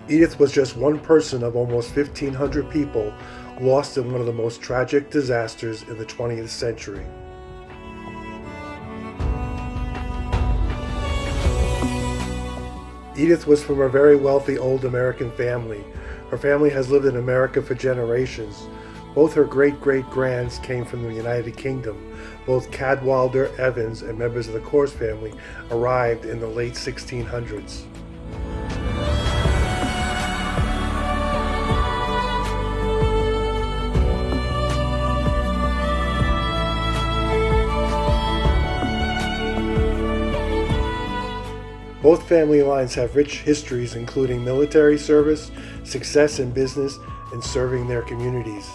Edith was just one person of almost 1,500 people lost in one of the most tragic disasters in the 20th century. Edith was from a very wealthy old American family. Her family has lived in America for generations. Both her great-great-grands came from the United Kingdom. Both Cadwallader Evans and members of the Corse family arrived in the late 1600s. Both family lines have rich histories including military service, success in business, and serving their communities.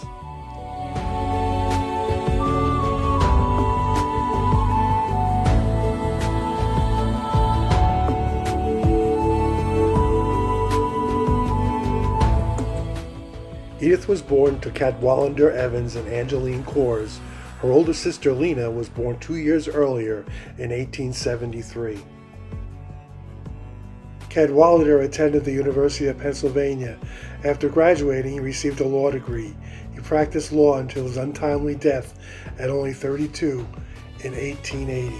Edith was born to Cadwallader Evans and Angeline Corse. Her older sister Lena was born 2 years earlier in 1873. Cadwallader attended the University of Pennsylvania. After graduating, he received a law degree. He practiced law until his untimely death at only 32 in 1880.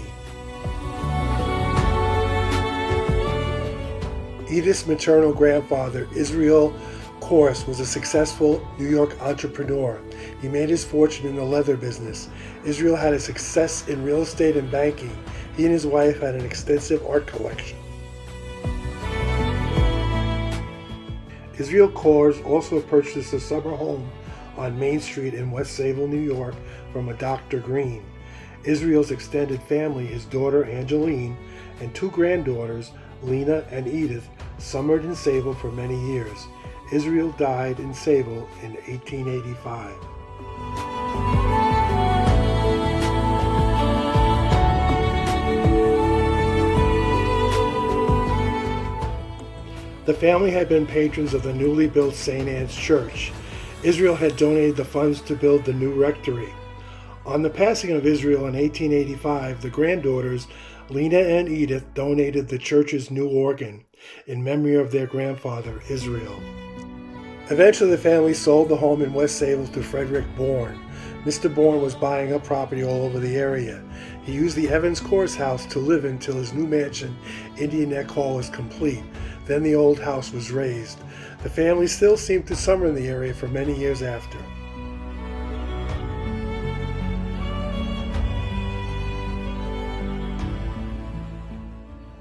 Edith's maternal grandfather, Edith Corse, was a successful New York entrepreneur. He made his fortune in the leather business. Edith had a success in real estate and banking. He and his wife had an extensive art collection. Edith Corse also purchased a summer home on Main Street in West Sayville, New York from a Dr. Green. Israel's extended family, his daughter Angeline, and two granddaughters, Lena and Edith, summered in Sayville for many years. Israel died in Sayville in 1885. The family had been patrons of the newly built St. Anne's Church. Israel had donated the funds to build the new rectory. On the passing of Israel in 1885, the granddaughters, Lena and Edith, donated the church's new organ in memory of their grandfather, Israel. Eventually, the family sold the home in West Sayville to Frederick Bourne. Mr. Bourne was buying up property all over the area. He used the Evans Corse house to live in till his new mansion, Indian Neck Hall, was complete. Then the old house was razed. The family still seemed to summer in the area for many years after.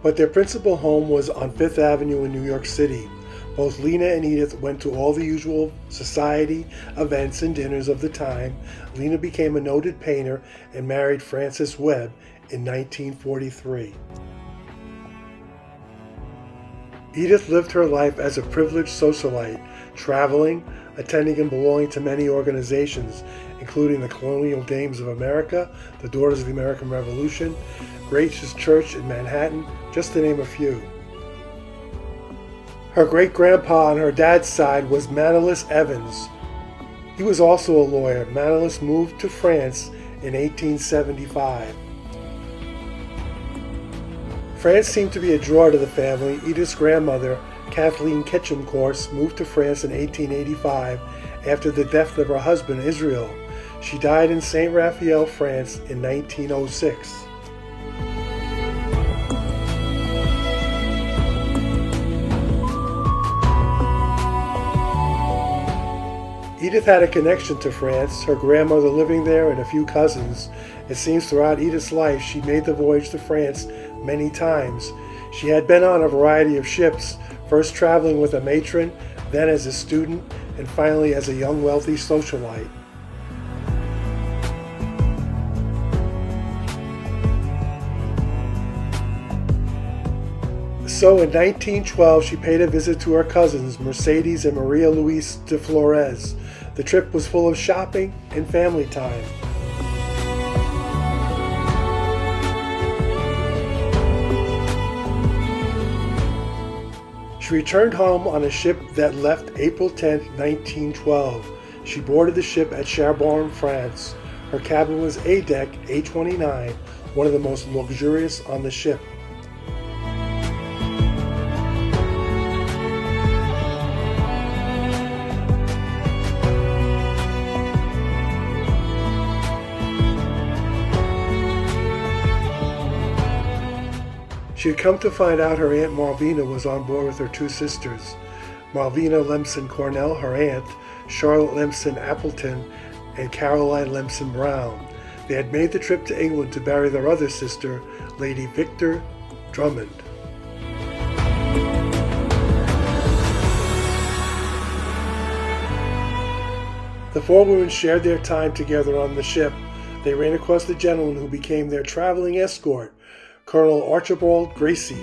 But their principal home was on Fifth Avenue in New York City. Both Lena and Edith went to all the usual society events and dinners of the time. Lena became a noted painter and married Francis Webb in 1943. Edith lived her life as a privileged socialite, traveling, attending and belonging to many organizations, including the Colonial Dames of America, the Daughters of the American Revolution, Grace's Church in Manhattan, just to name a few. Her great-grandpa on her dad's side was Edith Evans. He was also a lawyer. Edith moved to France in 1875. France seemed to be a draw to the family. Edith's grandmother, Kathleen Ketchum Corse, moved to France in 1885 after the death of her husband, Israel. She died in Saint Raphael, France in 1906. Edith had a connection to France, her grandmother living there and a few cousins. It seems throughout Edith's life she made the voyage to France many times. She had been on a variety of ships, first traveling with a matron, then as a student, and finally as a young wealthy socialite. So in 1912, she paid a visit to her cousins, Mercedes and Maria Luis de Flores. The trip was full of shopping and family time. She returned home on a ship that left April 10, 1912. She boarded the ship at Cherbourg, France. Her cabin was A-deck A29, one of the most luxurious on the ship. She had come to find out her Aunt Malvina was on board with her two sisters, Malvina Lemson Cornell, her aunt, Charlotte Lemson Appleton, and Caroline Lemson Brown. They had made the trip to England to bury their other sister, Lady Victor Drummond. The four women shared their time together on the ship. They ran across the gentleman who became their traveling escort, Colonel Archibald Gracie.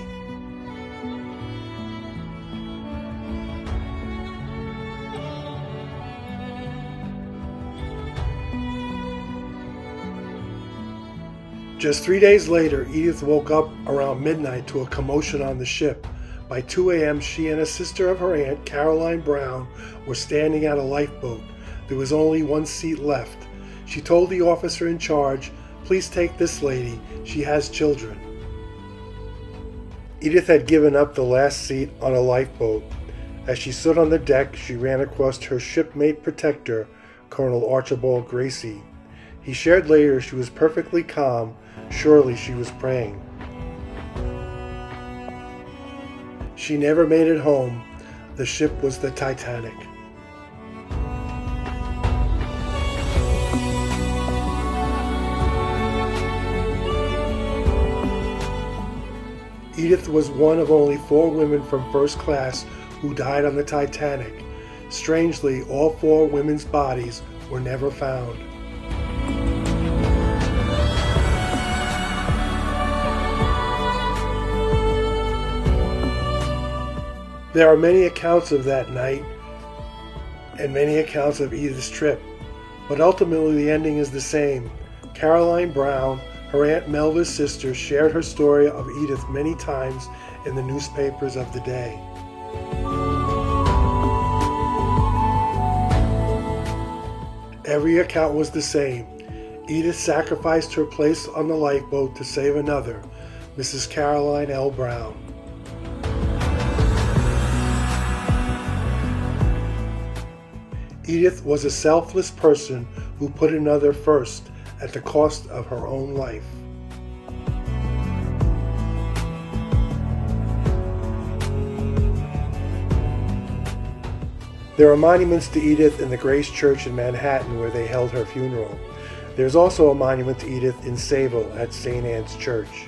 Just 3 days later, Edith woke up around midnight to a commotion on the ship. By 2 a.m., she and a sister of her aunt, Caroline Brown, were standing at a lifeboat. There was only one seat left. She told the officer in charge, "Please take this lady. She has children." Edith had given up the last seat on a lifeboat. As she stood on the deck, she ran across her shipmate protector, Colonel Archibald Gracie. He shared later she was perfectly calm. Surely she was praying. She never made it home. The ship was the Titanic. Edith was one of only 4 women from first class who died on the Titanic. Strangely, all 4 women's bodies were never found. There are many accounts of that night and many accounts of Edith's trip, but ultimately the ending is the same. Caroline Brown, her Aunt Melva's sister, shared her story of Edith many times in the newspapers of the day. Every account was the same. Edith sacrificed her place on the lifeboat to save another, Mrs. Caroline L. Brown. Edith was a selfless person who put another first at the cost of her own life. There are monuments to Edith in the Grace Church in Manhattan where they held her funeral. There's also a monument to Edith in Sayville at St. Anne's Church.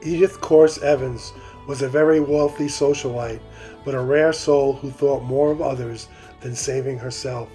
Edith Corse Evans was a very wealthy socialite, but a rare soul who thought more of others than saving herself.